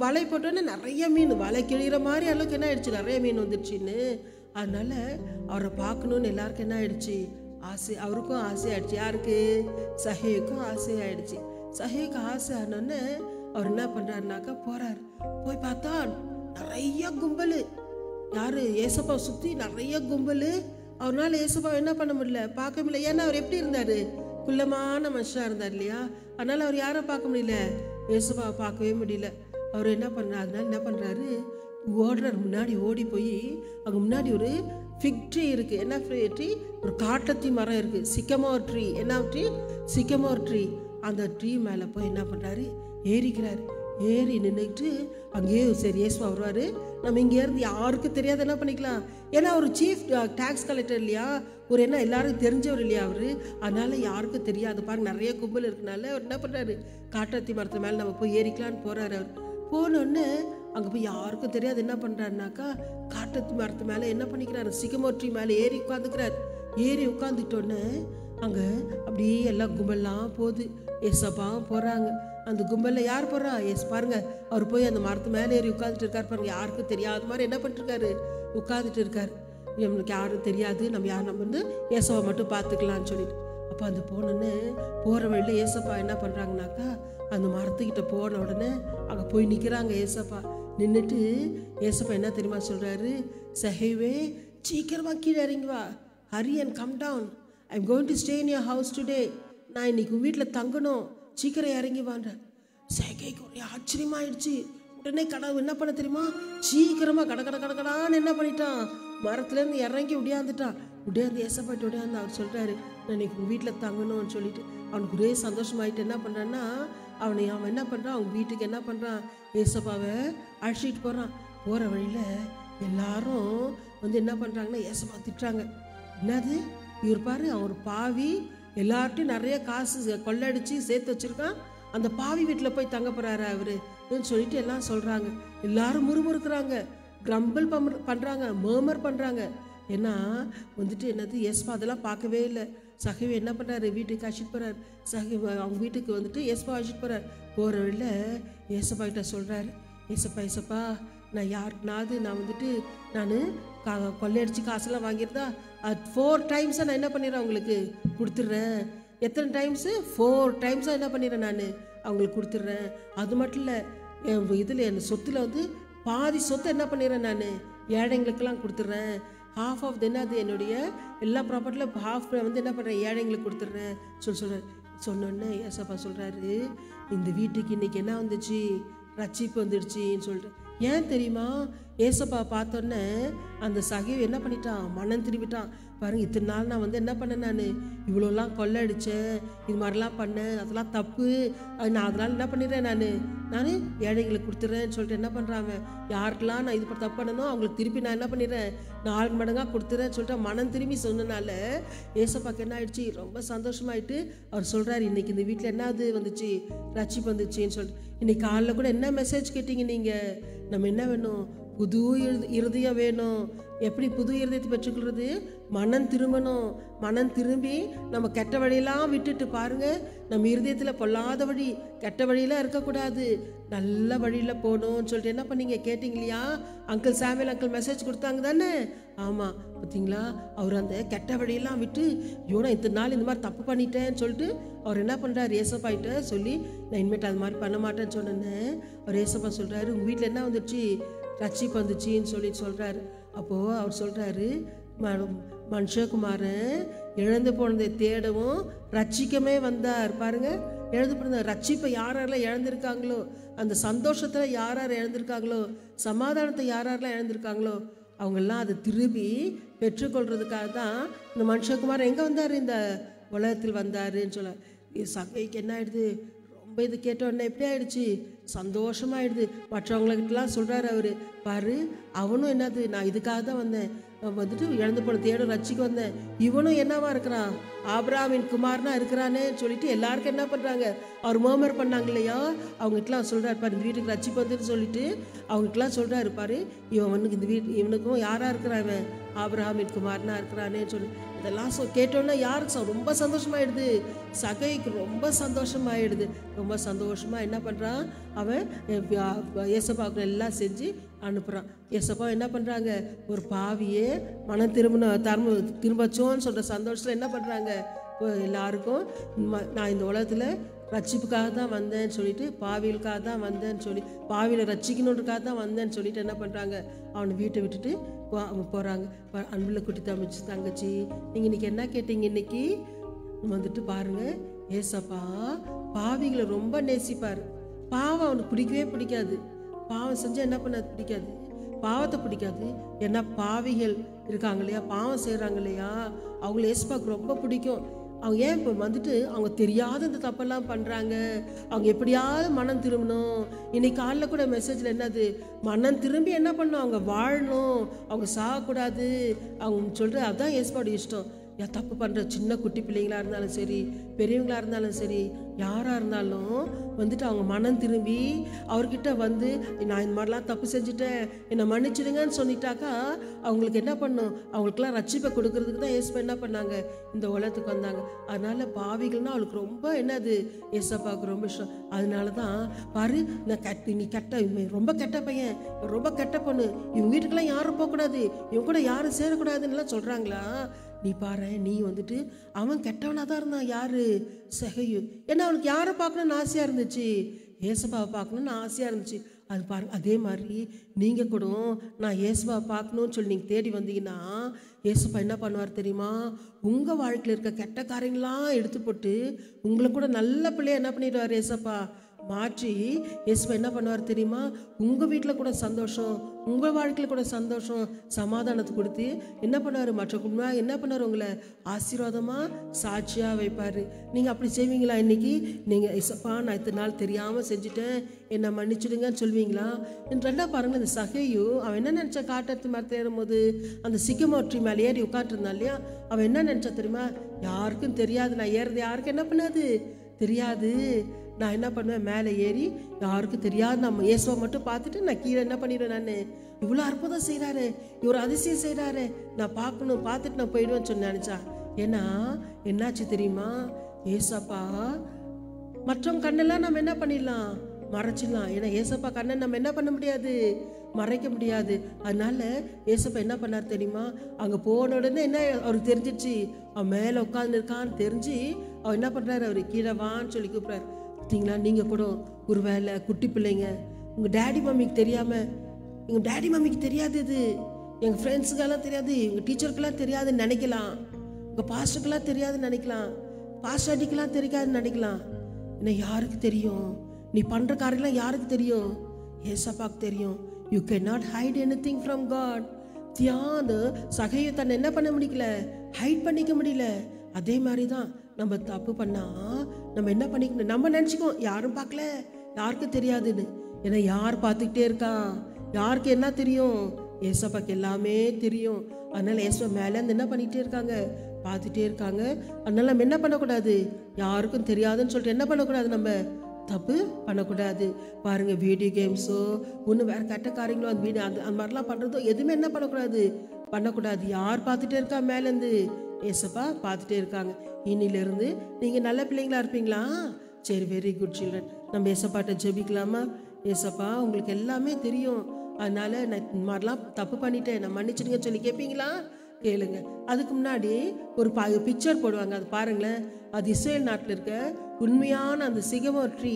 வலை போட்டோன்னே நிறைய மீன், வலை கிழிகிற மாதிரி அளவுக்கு என்ன ஆயிடுச்சு, நிறைய மீன் வந்துடுச்சின்னு. அதனால அவரை பார்க்கணுன்னு எல்லாருக்கும் என்ன ஆயிடுச்சு, ஆசை. அவருக்கும் ஆசை ஆயிடுச்சு. யாருக்கு? சஹேவுக்கும் ஆசை ஆயிடுச்சு. சஹேவுக்கு ஆசை ஆனோடனே அவர் என்ன பண்ணுறாருனாக்கா போகிறார். போய் பார்த்தா நிறைய கும்பல். யார்? ஏசப்பா சுற்றி நிறைய கும்பல். அவரால் ஏசப்பா என்ன பண்ண முடியல, பார்க்க முடியல. ஏன்னா அவர் எப்படி இருந்தார்? குள்ளமான மனுஷனாக இருந்தார் இல்லையா. அதனால் அவர் யாரை பார்க்க முடியல, ஏசப்பாவை பார்க்கவே முடியல. அவர் என்ன பண்ணுறாரு, அதனால என்ன பண்ணுறாரு, ஓடுறார். முன்னாடி ஓடி போய் அங்கே முன்னாடி ஒரு ஃபிக் ட்ரீ இருக்குது. என்ன ட்ரீ? ஒரு காட்டத்தி மரம் இருக்குது, சிக்கமோர் ட்ரீ. என்ன ட்ரீ? சிக்கமோர் ட்ரீ. அந்த ட்ரீ மேலே போய் என்ன பண்ணுறாரு, ஏறிக்கிறார். ஏறி நின்றுக்கிட்டு அங்கேயே சரி ஏசுவா வருவார், நம்ம இங்கேருந்து யாருக்கும் தெரியாது என்ன பண்ணிக்கலாம். ஏன்னா ஒரு சீஃப் டேக்ஸ் கலெக்டர் இல்லையா, ஒரு என்ன எல்லாருக்கும் தெரிஞ்சவர் இல்லையா அவர். அதனால யாருக்கும் தெரியாது. பாருங்க நிறைய கும்பல் இருக்குனால அவர் என்ன பண்ணுறாரு, காட்டத்தி மரத்து மேலே நம்ம போய் ஏறிக்கலான்னு போகிறாரு. அவர் போனோடனே அங்கே போய் யாருக்கும் தெரியாது என்ன பண்ணுறாருனாக்கா, காட்டத்து மரத்து மேலே என்ன பண்ணிக்கிறாரு, சிக்கமோர் ட்ரீ மேலே ஏறி உட்காந்துக்கிறார். ஏறி உட்காந்துட்டோன்னே அங்கே அப்படியே எல்லாம் கும்பல்லாம் போகுது. ஏசப்பாவும் போகிறாங்க. அந்த கும்பலில் யார் போகிறா? பாருங்க, அவர் போய் அந்த மரத்து மேலே ஏறி உட்காந்துட்டு இருக்கார். பாருங்க, யாருக்கும் தெரியாத மாதிரி என்ன பண்ணிட்டுருக்காரு, உட்காந்துட்டு இருக்கார். நம்மளுக்கு யாரும் தெரியாது, நம்ம வந்து ஏசப்பா மட்டும் பார்த்துக்கலான்னு சொல்லிட்டு. அப்போ அந்த போனோன்னு போகிற வழியில் ஏசப்பா என்ன பண்ணுறாங்கனாக்கா, அந்த மரத்துக்கிட்ட போன உடனே அங்கே போய் நிற்கிறாங்க ஏசப்பா. நின்றுட்டு ஏசப்பா என்ன தெரியுமா சொல்கிறாரு, சஹேவே சீக்கிரமாக கீழே இறங்கி வா, hurry and come down, I am going to stay in your house today. நான் இன்னைக்கு வீட்டில் தங்கணும், சீக்கிரம் இறங்கி வான்ற. சஹேக்கு ஒரே ஆச்சரியமாயிடுச்சு. உடனே கடவுள் என்ன பண்ண தெரியுமா, சீக்கிரமாக கடகடான்னு என்ன பண்ணிட்டான், மரத்துலேருந்து இறங்கி உடையாந்துட்டான். உடையாந்து ஏசப்பாட்டு உடையாந்து அவர் சொல்கிறாரு, நான் இன்னைக்கு வீட்டில் தங்கணும்னு சொல்லிட்டு அவனுக்கு ஒரே சந்தோஷமாயிட்டு என்ன பண்ணுறான்னா, அவன் என்ன பண்ணுறான், அவங்க வீட்டுக்கு என்ன பண்ணுறான், ஏசப்பாவை அழைச்சிட்டு போகிறான். போகிற வழியில் எல்லாரும் வந்து என்ன பண்ணுறாங்கன்னா ஏசப்பா திட்டுறாங்க. என்னது இவர் பாரு, அவன் ஒரு பாவி, எல்லார்ட்டையும் நிறைய காசு கொள்ளடிச்சு சேர்த்து வச்சுருக்கான், அந்த பாவி வீட்டில் போய் தங்க போகிறாரு அவருன்னு சொல்லிட்டு எல்லாம் சொல்கிறாங்க. எல்லாரும் முறுமுறுக்கிறாங்க, கிரம்பிள் பண்ணுறாங்க, மர்மர் பண்ணுறாங்க. ஏன்னா வந்துட்டு என்னது, ஏசப்பா அதெல்லாம் பார்க்கவே இல்லை. சஹேவை என்ன பண்ணுறாரு, வீட்டுக்கு அழைச்சிட்டு போகிறார். அவங்க வீட்டுக்கு வந்துட்டு ஏசப்பா அழைச்சிட்டு போகிறார். போகிற வழியில் ஏசப்பா கிட்ட சொல்கிறாரு, ஏசப்பா நான் யாருக்குனாவது நான் வந்துட்டு நான் கொள்ளையடிச்சு காசெல்லாம் வாங்கியிருந்தா அது 4 டைம்ஸாக நான் என்ன பண்ணிடுறேன் அவங்களுக்கு கொடுத்துட்றேன். எத்தனை டைம்ஸு? 4 டைம்ஸாக என்ன பண்ணிடுறேன் நான் அவங்களுக்கு கொடுத்துட்றேன். அது மட்டும் இல்லை, என் இதில் என் சொத்தில் வந்து பாதி சொத்தை என்ன பண்ணிடுறேன் நான் ஏழைங்களுக்கெல்லாம் கொடுத்துட்றேன். ஹாஃப் ஆஃப் என்னது என்னுடைய எல்லா ப்ராப்பர்ட்டியில் ஹாஃப் வந்து என்ன பண்ணுறேன், ஏழைங்களுக்கு கொடுத்துட்றேன் சொல்கிறார். சொன்னோன்னே ஏசப்பா சொல்கிறாரு, இந்த வீட்டுக்கு இன்றைக்கி என்ன வந்துச்சு, ரட்சிப்பு வந்துடுச்சின்னு சொல்லிட்டு. ஏன் தெரியுமா, ஏசப்பா பார்த்தோன்னே அந்த சகைவு என்ன பண்ணிட்டான், மனம் திரும்பிட்டான். பாருங்க, இத்தனை நாள் நான் வந்து என்ன பண்ணேன், நான் இவ்வளோலாம் கொள்ளை அடித்தேன், இது மாதிரிலாம் பண்ணேன், அதெல்லாம் தப்பு, நான் அதனால் என்ன பண்ணிடுறேன், நான் ஏழைங்களுக்கு கொடுத்துட்றேன்னு சொல்லிட்டு என்ன பண்ணுறாங்க, யாருக்கெல்லாம் நான் இது தப்பு பண்ணணும் அவங்களுக்கு திருப்பி நான் என்ன பண்ணிடுறேன், 4 மடங்காக கொடுத்துறேன்னு சொல்லிட்டு மனம் திரும்பி சொன்னனால ஏசப்பாக்கு என்ன ஆயிடுச்சு, ரொம்ப சந்தோஷமாயிட்டு அவர் சொல்கிறார், இன்னைக்கு இந்த வீட்டில் என்ன அது வந்துச்சு, ரட்சிப்பு வந்துச்சுன்னு சொல்லிட்டு. இன்னைக்கு காலைல கூட என்ன மெசேஜ் கேட்டீங்க நீங்கள், நம்ம என்ன வேணும், புது இருதயம் வேணும். எப்படி புது இருதயத்தை பெற்றுக்கொள்வது, மனம் திரும்பணும். மனம் திரும்பி நம்ம கெட்ட வழியெல்லாம் விட்டுட்டு பாருங்க, நம்ம இருதயத்தில் பொல்லாத வழி கெட்ட வழியெல்லாம் இருக்கக்கூடாது, நல்ல வழியில் போகணும்னு சொல்லிட்டு என்ன பண்ணீங்க கேட்டிங்க இல்லையா, அங்கிள் சாமுவேல் அங்கிள் மெசேஜ் கொடுத்தாங்க தானே. ஆமாம், பார்த்தீங்களா, அவர் அந்த கெட்ட வழியெல்லாம் விட்டு, ஐயோ நான் இத்தனை நாள் இந்த மாதிரி தப்பு பண்ணிட்டேன்னு சொல்லிட்டு அவர் என்ன பண்ணுறாரு, ஏசப்பாயிட்ட சொல்லி நான் இனிமேட்டு அது மாதிரி பண்ண மாட்டேன்னு சொன்னேன்னு அவர் ஏசப்பா சொல்கிறாரு, உங்கள் வீட்டில் என்ன வந்துச்சு, ரட்சிப்பு வந்துச்சின்னு சொல்கிறாரு. அப்போது அவர் சொல்கிறாரு, மனுஷகுமாரன் இழந்து போனதை தேடவும் ரட்சிக்கமே வந்தார். பாருங்க, இழந்து போனது ரட்சிப்பை யாரெல்லாம் இழந்திருக்காங்களோ, அந்த சந்தோஷத்தில் யார் இழந்திருக்காங்களோ, சமாதானத்தை யாரெல்லாம் இழந்திருக்காங்களோ அவங்கெல்லாம் அதை திரும்பி பெற்றுக்கொள்றதுக்காக தான் இந்த மனுஷகுமாரன் எங்கே வந்தார், இந்த உலகத்தில் வந்தாருன்னு சொல்ல. சகைக்கு என்ன ஆயிடுது, ரொம்ப இது கேட்ட உடனே எப்படி ஆயிடுச்சு, சந்தோஷமாயிடுது. மற்றவங்களுக்கெல்லாம் சொல்கிறாரு அவர், பாரு அவனும் என்னது, நான் இதுக்காக தான் வந்தேன், வந்துட்டு இழந்து போன தேடும் ரட்சிக்க வந்தேன், இவனும் என்னவா இருக்கிறான், ஆபிரகாமின் குமாரனா இருக்கிறானே சொல்லிட்டு எல்லாருக்கும் என்ன பண்ணுறாங்க, அவர் மர்மர் பண்ணாங்க இல்லையா, அவங்ககிட்டலாம் சொல்கிறாரு, பாரு இந்த வீட்டுக்கு ரட்சிப்பு வந்துன்னு சொல்லிட்டு அவங்ககிட்டலாம் சொல்கிறாரு, பாரு இவனுக்கு இந்த இவனுக்கும் யாராக இருக்கிறான், இவன் ஆபிரகாமின் குமாரனா இருக்கிறானேன்னு சொல்லி இதெல்லாம் கேட்டோன்னா யாருக்கு ரொம்ப சந்தோஷமாயிடுது, சகைக்கு ரொம்ப சந்தோஷமாயிடுது. ரொம்ப சந்தோஷமாக என்ன பண்ணுறான், அவன் ஏசப்பாவுக்கு எல்லாம் செஞ்சு அனுப்புகிறான். ஏசப்பா என்ன பண்ணுறாங்க, ஒரு பாவியே மனம் திரும்பச்சோன்னு சொல்கிற சந்தோஷத்தில் என்ன பண்ணுறாங்க, எல்லாருக்கும் நான் இந்த உலகத்தில் ரட்சிப்புக்காக தான் வந்தேன்னு சொல்லிட்டு, பாவிகளுக்காக தான் வந்தேன்னு சொல்லி, பாவியில் ரட்சிக்கணுன்றக்காக தான் வந்தேன்னு சொல்லிட்டு என்ன பண்ணுறாங்க, அவனை வீட்டை விட்டுட்டு அவங்க போகிறாங்க. அன்பில் குட்டி தங்கச்சி நீங்கள் இன்றைக்கி என்ன கேட்டீங்க, இன்னைக்கு வந்துட்டு பாருங்கள், ஏசப்பா பாவிகளை ரொம்ப நேசிப்பார். பாவம் அவனுக்கு பிடிக்கவே பிடிக்காது, பாவம் செஞ்சால் என்ன பண்ண பிடிக்காது, பாவத்தை பிடிக்காது. ஏன்னா பாவிகள் இருக்காங்க இல்லையா, பாவம் செய்கிறாங்க இல்லையா, அவங்கள ஏசப்பாவுக்கு ரொம்ப பிடிக்கும். அவங்க ஏன் இப்போ வந்துட்டு அவங்க தெரியாத இந்த தப்பெல்லாம் பண்ணுறாங்க, அவங்க எப்படியாவது மனம் திரும்பணும். இன்னைக்கு காலைல கூட மெசேஜில் என்னது, மனம் திரும்பி என்ன பண்ணணும், அவங்க வாழணும், அவங்க சாகக்கூடாது அவங்க சொல்கிற, அதுதான் ஏசப்பாவோட இஷ்டம். தப்பு பண்ணுற சின்ன குட்டி பிள்ளைங்களாக இருந்தாலும் சரி, பெரியவங்களாக இருந்தாலும் சரி, யாராக இருந்தாலும் வந்துட்டு அவங்க மனம் திரும்பி அவர்கிட்ட வந்து, நான் இந்த மாதிரிலாம் தப்பு செஞ்சுட்டேன் என்னை மன்னிச்சிடுங்கன்னு சொல்லிட்டாக்கா அவங்களுக்கு என்ன பண்ணும், அவங்களுக்குலாம் ரட்சிப்பை கொடுக்கறதுக்கு தான் ஏசப்பா என்ன பண்ணாங்க, இந்த உலகத்துக்கு வந்தாங்க. அதனால பாவிகள்னா அவளுக்கு ரொம்ப என்னது, ஏசப்பாவுக்கு ரொம்ப இஷ்டம். அதனால தான் பாரு, நீ கெட்ட, ரொம்ப கெட்ட பையன், ரொம்ப கெட்ட பொண்ணு, இவங்க வீட்டுக்கெல்லாம் யாரும் போகக்கூடாது, இவங்க கூட யாரும் சேரக்கூடாதுன்னுலாம் சொல்கிறாங்களா. நீ பாரு, நீ வந்துட்டு அவன் கெட்டவனாக தான் இருந்தான், யாரு, சகையு. ஏன்னா அவனுக்கு யாரை பார்க்கணுன்னு ஆசையாக இருந்துச்சு, ஏசப்பாவை பார்க்கணுன்னு ஆசையாக இருந்துச்சு. அது பாருங்க, அதே மாதிரி நீங்கள் கூட நான் ஏசப்பாவை பார்க்கணுன்னு சொல்லி நீங்கள் தேடி வந்தீங்கன்னா ஏசப்பா என்ன பண்ணுவார் தெரியுமா, உங்கள் வாழ்க்கையில் இருக்க கெட்ட காரியங்களாம் எடுத்து போட்டு உங்களை கூட நல்ல பிள்ளைய என்ன பண்ணிடுவார் ஏசப்பா மாற்றி. ஏசப்பா என்ன பண்ணுவார் தெரியுமா, உங்கள் வீட்டில் கூட சந்தோஷம், உங்கள் வாழ்க்கையில் கூட சந்தோஷம், சமாதானத்தை கொடுத்து என்ன பண்ணுவார், மற்றவங்க என்ன பண்ணுவார், உங்களை ஆசீர்வாதமாக சாட்சியாக வைப்பார். நீங்கள் அப்படி செய்வீங்களா இன்னைக்கு, நீங்கள் ஏசப்பா நான் இத்தனை நாள் தெரியாமல் செஞ்சுட்டேன் என்னை மன்னிச்சிடுங்கன்னு சொல்வீங்களா. ரெண்டாக பாருங்கள், இந்த சகையு அவன் என்ன நினச்சா, காட்டத்து மரத்தில் ஏறும்போது அந்த சிக்கமோற்றி மேலே ஏறி உட்காந்துருந்தான் இல்லையா, அவன் என்ன நினச்சா தெரியுமா, யாருக்கும் தெரியாது, நான் ஏறுறது யாருக்கும் என்ன பண்ணாது தெரியாது, நான் என்ன பண்ணுவேன், மேலே ஏறி யாருக்கும் தெரியாது, நம்ம இயேசுவை மட்டும் பார்த்துட்டு நான் கீழே என்ன பண்ணிடுவேன், நான் இவ்வளோ அற்புதம் செய்கிறாரு, இவர் அதிசயம் செய்கிறாரு, நான் பார்க்கணும், பார்த்துட்டு நான் போயிடுவேன்னு சொல்லி நினச்சா. ஏன்னா என்னாச்சு தெரியுமா, ஏசப்பா மற்றவங்க கண்ணெல்லாம் நம்ம என்ன பண்ணிடலாம், மறைச்சிடலாம். ஏன்னா ஏசப்பா கண்ணை நம்ம என்ன பண்ண முடியாது, மறைக்க முடியாது. அதனால ஏசப்பா என்ன பண்ணார் தெரியுமா, அங்கே போன உடனே என்ன அவருக்கு தெரிஞ்சிச்சு, அவன் மேலே உட்காந்துருக்கான்னு தெரிஞ்சு அவர் என்ன பண்ணுறாரு, அவர் கீழே வான்னு சொல்லி கூப்பிட்றாரு. பார்த்தீங்களா, நீங்கள் கூட ஒரு வேலை குட்டி பிள்ளைங்க, உங்கள் டேடி மம்மிக்கு தெரியாமல், எங்கள் டேடி மம்மிக்கு தெரியாது, இது எங்கள் ஃப்ரெண்ட்ஸுக்கெல்லாம் தெரியாது, எங்கள் டீச்சருக்கெல்லாம் தெரியாதுன்னு நினைக்கலாம், உங்கள் பாஸ்டருக்கெல்லாம் தெரியாதுன்னு நினைக்கலாம், பாஸ்டர் அடிக்கெல்லாம் தெரியாதுன்னு நினைக்கலாம். என்ன யாருக்கு தெரியும், நீ பண்ணுற காரியெல்லாம் யாருக்கு தெரியும், ஏசப்பாவுக்கு தெரியும். You can not hide anything from God. தியானு சகையை தன்னை என்ன பண்ண முடியல, ஹைட் பண்ணிக்க முடியல. அதே மாதிரி தான் நம்ம தப்பு பண்ணா நம்ம என்ன பண்ணிக்கணும், நம்ம நினச்சிக்கோம் யாரும் பார்க்கல, யாருக்கும் தெரியாதுன்னு. ஏன்னா யார் பார்த்துக்கிட்டே இருக்கான், யாருக்கு என்ன தெரியும், ஏசப்பாக்கு எல்லாமே தெரியும். அதனால ஏசப்பா மேலே இருந்து என்ன பண்ணிகிட்டே இருக்காங்க, பார்த்துட்டே இருக்காங்க. அதனால நம்ம என்ன பண்ணக்கூடாது, யாருக்கும் தெரியாதுன்னு சொல்லிட்டு என்ன பண்ணக்கூடாது, நம்ம தப்பு பண்ணக்கூடாது. பாருங்கள், வீடியோ கேம்ஸோ ஒன்று வேறு கெட்ட காரியங்களோ அந்த வீடியோ அந்த மாதிரிலாம் பண்ணுறதோ எதுவுமே என்ன பண்ணக்கூடாது. யார் பார்த்துட்டே இருக்கா, மேலேருந்து ஏசப்பா பார்த்துட்டே இருக்காங்க. இன்னிலிருந்து நீங்கள் நல்ல பிள்ளைங்களா இருப்பீங்களா? சரி, வெரி குட் சில்ட்ரன். நம்ம ஏசப்பாட்ட ஜெபிக்கலாமா? ஏசப்பா உங்களுக்கு எல்லாமே தெரியும், அதனால நான் இந்த மாதிரிலாம் தப்பு பண்ணிட்டேன், நான் மன்னிச்சிடுங்க சொல்லி கேட்பீங்களா? கேளுங்க. அதுக்கு முன்னாடி ஒரு பிக்சர் போடுவாங்க, அது பாருங்களேன். அது இஸ்ரேல் நாட்டில் இருக்க உண்மையான அந்த சிகமோர் ட்ரீ.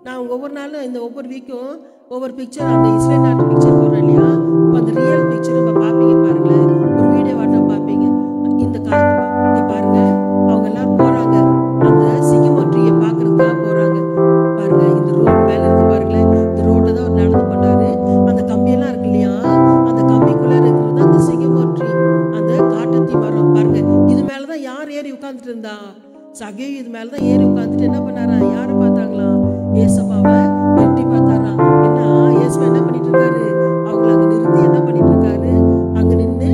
நான் ஒவ்வொரு நாளும் இந்த ஒவ்வொரு வீக்கும் ஒவ்வொரு பிக்சர் அந்த இஸ்ரேல் நாட்டு பிக்சர் போடுறேன் இல்லையா? இப்போ அந்த ரியல் பிக்சர் இப்போ பார்ப்பீங்க பாருங்களேன், ஒரு வீடியோ வாட்டம் பார்ப்பீங்க. இந்த காலத்தை பாருங்க, அவங்க எல்லாரும் போறாங்க அந்த சிகமோர் ட்ரீயை பார்க்கறதுக்காக போறாங்க. பாருங்க, இந்த ரோடு மேல இருக்கு பாருங்களேன், இந்த ரோட்டை தான் அவர் நடந்து பண்ணாரு. அந்த கம்பியெல்லாம் இருக்கு இல்லையா, அந்த கம்பிக்குள்ள இருக்கிறது அந்த சிகமோர் ட்ரீ, அந்த காட்டத்தி மரம். பாருங்க, இது மேலதான் யார் ஏறி உட்கார்ந்துட்டு இருந்தா, சகேயு இது மேலதான் ஏறி உட்கார்ந்துட்டு என்ன பண்ணாரா, யாரை பார்த்தாங்களா, ஏசப்பாவை எட்டி பார்த்தாரா. என்ன ஏசப்பா என்ன பண்ணிட்டு இருக்காரு, அவங்களை அங்க நிறுத்தி என்ன பண்ணிட்டு இருக்காரு, அங்க நின்று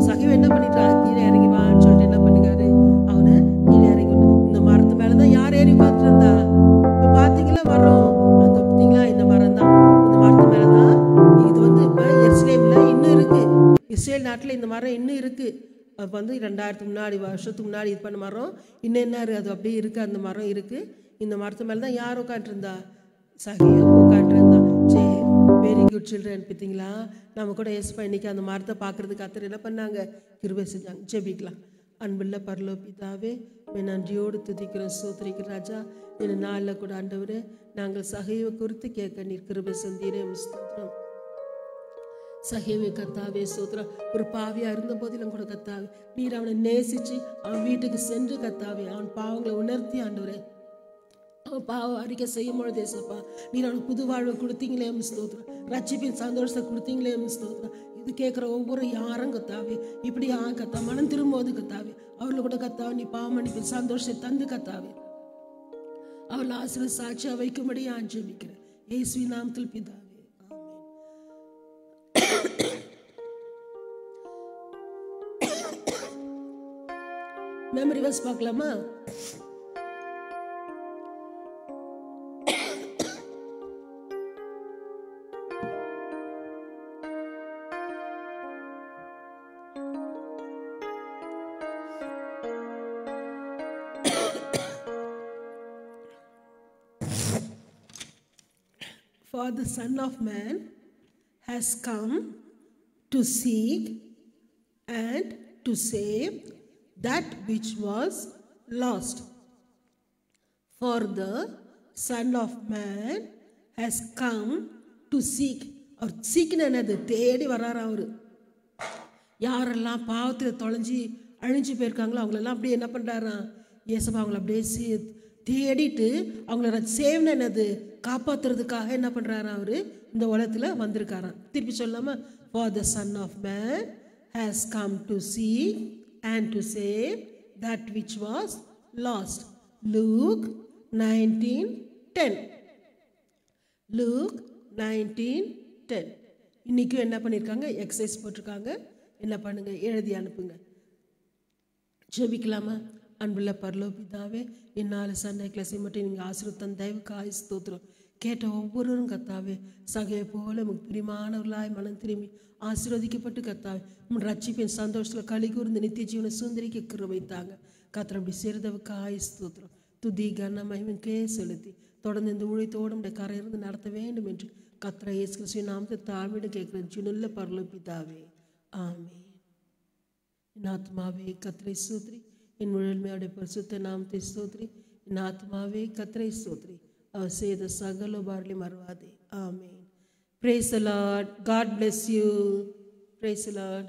சகேயு என்ன பண்ணிட்டாரு, கீழே இறங்கி வான்னு சொல்லிட்டு என்ன பண்ணிக்காரு, அவனை கீழே இறங்கி. இந்த மரத்து மேலதான் யார் ஏறி உட்கார்ந்துட்டு இருந்தா, இப்ப பாத்தீங்களா மரம், அந்த பார்த்தீங்களா இந்த மரம் தான், இந்த மரத்து மேலதான். இது வந்து இப்ப எருசலேம்ல இன்னும் இருக்கு, இஸ்ரேல் நாட்டுல இந்த மரம் இன்னும் இருக்கு. அது வந்து 2000 வருஷத்துக்கு முன்னாடி இது பண்ண மரம் இன்னும் என்ன அது அப்படியே இருக்கு, அந்த மரம் இருக்கு. இந்த மரத்து மேல தான் யார் உட்காந்துருந்தா, சகேயு உட்காந்துருந்தா. சரி, வெரி குட் சில்ட்ரன். பார்த்தீங்களா, நம்ம கூட ஏசப்பா இன்னைக்கு அந்த மரத்தை பார்க்கறதுக்கு கர்த்தர் என்ன பண்ணாங்க, கிருபை செஞ்சாங்க. ஜெபிக்கலாம். அன்புள்ள பரலோக பிதாவே, நன்றியோடு துதிக்கிறோம், ஸ்தோத்திரிக்கிறோம் ராஜா. இந்த நாளில் கூட ஆண்டவரே, நாங்கள் சகேயுவை குறித்து கேட்க நீர் கிருபை செஞ்சீரே, ஸ்தோத்திரம். சகேயு கர்த்தாவே ஸ்தோத்திரம், ஒரு பாவியா இருந்த போதிலும் கூட கர்த்தாவே நீர் அவனை நேசிச்சு அவன் வீட்டுக்கு சென்று கர்த்தாவே அவன் பாவங்களை உணர்த்தி ஆண்டவரே அவன் பாவ அறிக்கை செய்யும் பொழுது ஏசப்பா நீர் அவனுக்கு புது வாழ்வை கொடுத்தீங்களே ஸ்தோத்திரம், ரட்சிப்பின் சந்தோஷத்தை கொடுத்தீங்களே ஸ்தோத்திரம். இது கேட்குற ஒவ்வொரு யாரும் கத்தாவே இப்படி கத்தா மனம் திரும்போது கத்தாவே அவர்கள் கூட கத்தாவே நீ பாவ மன்னிப்பின் சந்தோஷத்தை தந்து கத்தாவே அவர்கள் ஆசீர்வாத சாட்சியாக வைக்கும்படி ஜெபிக்கிறேன் இயேசுவின் நாமத்தில் பிதாவே. மெமரி வர்ஸ் பார்க்கலாமா? For the Son of Man has come to seek and to save that which was lost. For the Son of Man has come to seek. அவர் சீக்கினது தேடி வர்றாரு. அவர் யாரெல்லாம் பாவத்தில் தொலைஞ்சி அழிஞ்சு போயிருக்காங்களோ அவங்களெல்லாம் அப்படியே என்ன பண்ணுறாராம், இயேசுவா அவங்கள அப்படியே தேடிட்டு அவங்கள சேவனது காப்பாற்றுறதுக்காக என்ன பண்ணுறாராம், அவர் இந்த உலகத்தில் வந்திருக்காராம். திருப்பி சொல்லாமல், For the Son of Man has come to seek and to save that which was lost. Luke 19:10. Luke 19:10. இன்னைக்கும் என்ன பண்ணியிருக்காங்க, எக்ஸசைஸ் போட்டிருக்காங்க. என்ன பண்ணுங்க, எழுதி அனுப்புங்க. ஜெபிக்கலாமா? அன்புள்ள பரலோக பிதாவே, இந்நாள் சண்டே கிளாஸை மட்டும் நீங்கள் ஆசீர்வதித்த தயவுக்காய் ஸ்தோத்திரம். கேட்ட ஒவ்வொருவரும் கத்தாவே சகையை போல பிரியமானவர்களாய் மனம் திரும்பி ஆசீர்வதிக்கப்பட்டு கத்தாவே உன் ரட்சிப்பின் சந்தோஷத்தில் களி கூர்ந்து நித்திய ஜீவனை சுந்தரிக்க கிருபைத்தாங்க. கத்திர அப்படி சேர்ந்தவுக்காய் ஸ்தோத்திரம். துதி கன மகிமைக்கே செலுத்தி தொடர்ந்து இந்த ஊழியத்தோடு உடைய கரையிலிருந்து நடத்த வேண்டும் என்று கத்திர இயேசு கிறிஸ்துவின் நாமத்தை தாழ்மையிட கேட்கிறேன் ஜீவனுள்ள பரலோக பிதாவே, ஆமென். என் ஆத்மாவே கத்திரை ஸ்தோத்திரி, என் முழுமையுடைய பரிசுத்த நாமத்தை ஸ்தோத்திரி. என் ஆத்மாவே கத்திரை ஸ்தோத்திரி, அவர் செய்த சகல உபகாரங்களையும் மறவாதே. ஆமென். Praise the Lord. God bless you. Praise the Lord.